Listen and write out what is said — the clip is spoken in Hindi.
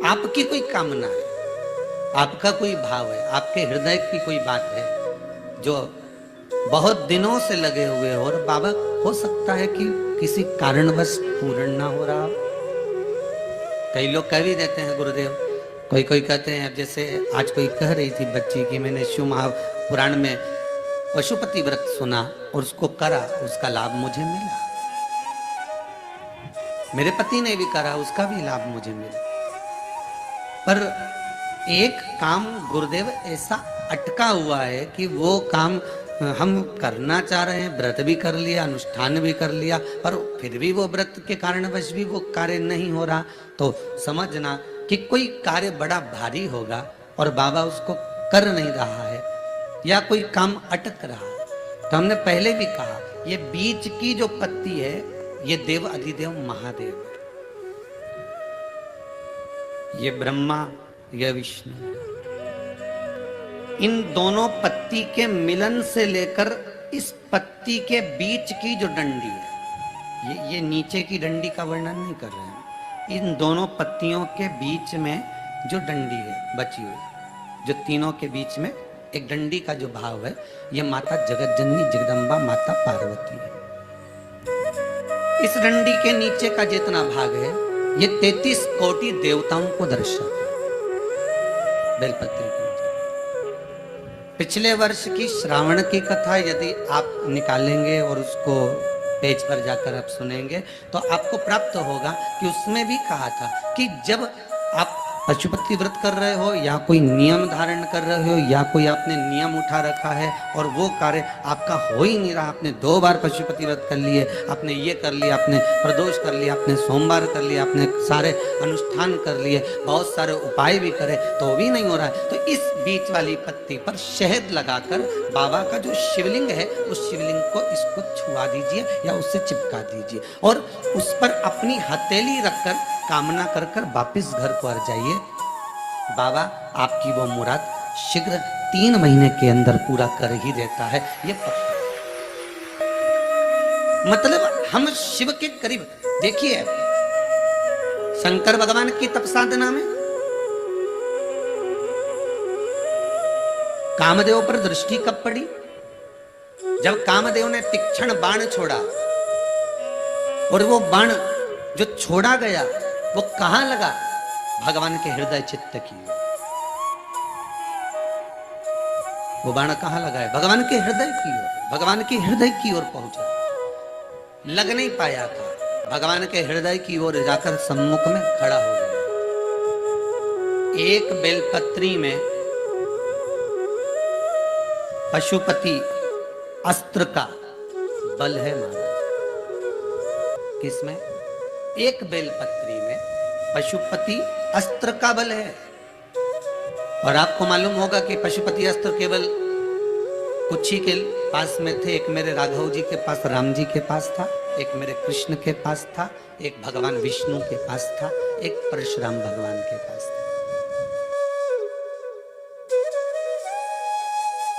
आपकी कोई कामना है, आपका कोई भाव है, आपके हृदय की कोई बात है जो बहुत दिनों से लगे हुए हो, और बाबा हो सकता है कि किसी कारणवश पूर्ण ना हो रहा हो। कई लोग कह भी देते हैं गुरुदेव, कोई कोई कहते हैं, जैसे आज कोई कह रही थी बच्ची कि मैंने शिव महापुराण में पशुपति व्रत सुना और उसको करा, उसका लाभ मुझे मिला। मेरे पति ने भी करा, उसका भी लाभ मुझे मिला। पर एक काम गुरुदेव ऐसा अटका हुआ है कि वो काम हम करना चाह रहे हैं, व्रत भी कर लिया, अनुष्ठान भी कर लिया, पर फिर भी वो व्रत के कारणवश भी वो कार्य नहीं हो रहा। तो समझना कि कोई कार्य बड़ा भारी होगा और बाबा उसको कर नहीं रहा है, या कोई काम अटक रहा है। तो हमने पहले भी कहा, ये बीच की जो पत्ती है, ये देव अधिदेव महादेव है, ये ब्रह्मा, ये विष्णु। इन दोनों पत्ती के मिलन से लेकर इस पत्ती के बीच की जो डंडी है, ये नीचे की डंडी का वर्णन नहीं कर रहे हैं। इन दोनों पत्तियों के बीच में जो डंडी है बची हुई, जो तीनों के बीच में एक डंडी का जो भाव है, ये माता जगत जननी जगदम्बा माता पार्वती है। इस डंडी के नीचे का जितना भाग है, ये 33 कोटि देवताओं को दर्शाता है। बेलपत्री के नीचे पिछले वर्ष की श्रावण की कथा यदि आप निकालेंगे और उसको पेज पर जाकर आप सुनेंगे तो आपको प्राप्त होगा कि उसमें भी कहा था कि जब आप पशुपति व्रत कर रहे हो, या कोई नियम धारण कर रहे हो, या कोई आपने नियम उठा रखा है और वो कार्य आपका हो ही नहीं रहा, आपने 2 बार पशुपति व्रत कर लिए, आपने ये कर लिया, आपने प्रदोष कर लिया, आपने सोमवार कर लिया, आपने सारे अनुष्ठान कर लिए, बहुत सारे उपाय भी करे, तो भी नहीं हो रहा है, तो इस बीच वाली पत्ती पर शहद लगाकर बाबा का जो शिवलिंग है, उस शिवलिंग को इसको छुआ दीजिए या उससे चिपका दीजिए, और उस पर अपनी हथेली रखकर कामना कर कर वापिस घर को आ जाइए। बाबा आपकी वो मुराद शीघ्र 3 महीने के अंदर पूरा कर ही देता है। ये मतलब हम शिव के करीब, देखिए शंकर भगवान की तप साधना में कामदेव पर दृष्टि कब पड़ी? जब कामदेव ने तीक्ष्ण बाण छोड़ा, और वो बाण जो छोड़ा गया वो कहां लगा? भगवान के हृदय चित्त की। वो बाण कहां लगा है? भगवान के हृदय की ओर, भगवान के हृदय की ओर पहुंचा। लग नहीं पाया था, भगवान के हृदय की ओर जाकर सम्मुख में खड़ा हो गया। एक बेलपत्री में पशुपति अस्त्र का बल है महाराज। किसमें? एक बेलपत्री में पशुपति अस्त्र का बल है। और आपको मालूम होगा कि पशुपति अस्त्र केवल कुछ ही के पास में थे। एक मेरे राघव जी के पास, राम जी के पास था, एक मेरे कृष्ण के पास था, एक भगवान विष्णु के पास था, एक परशुराम भगवान के पास था।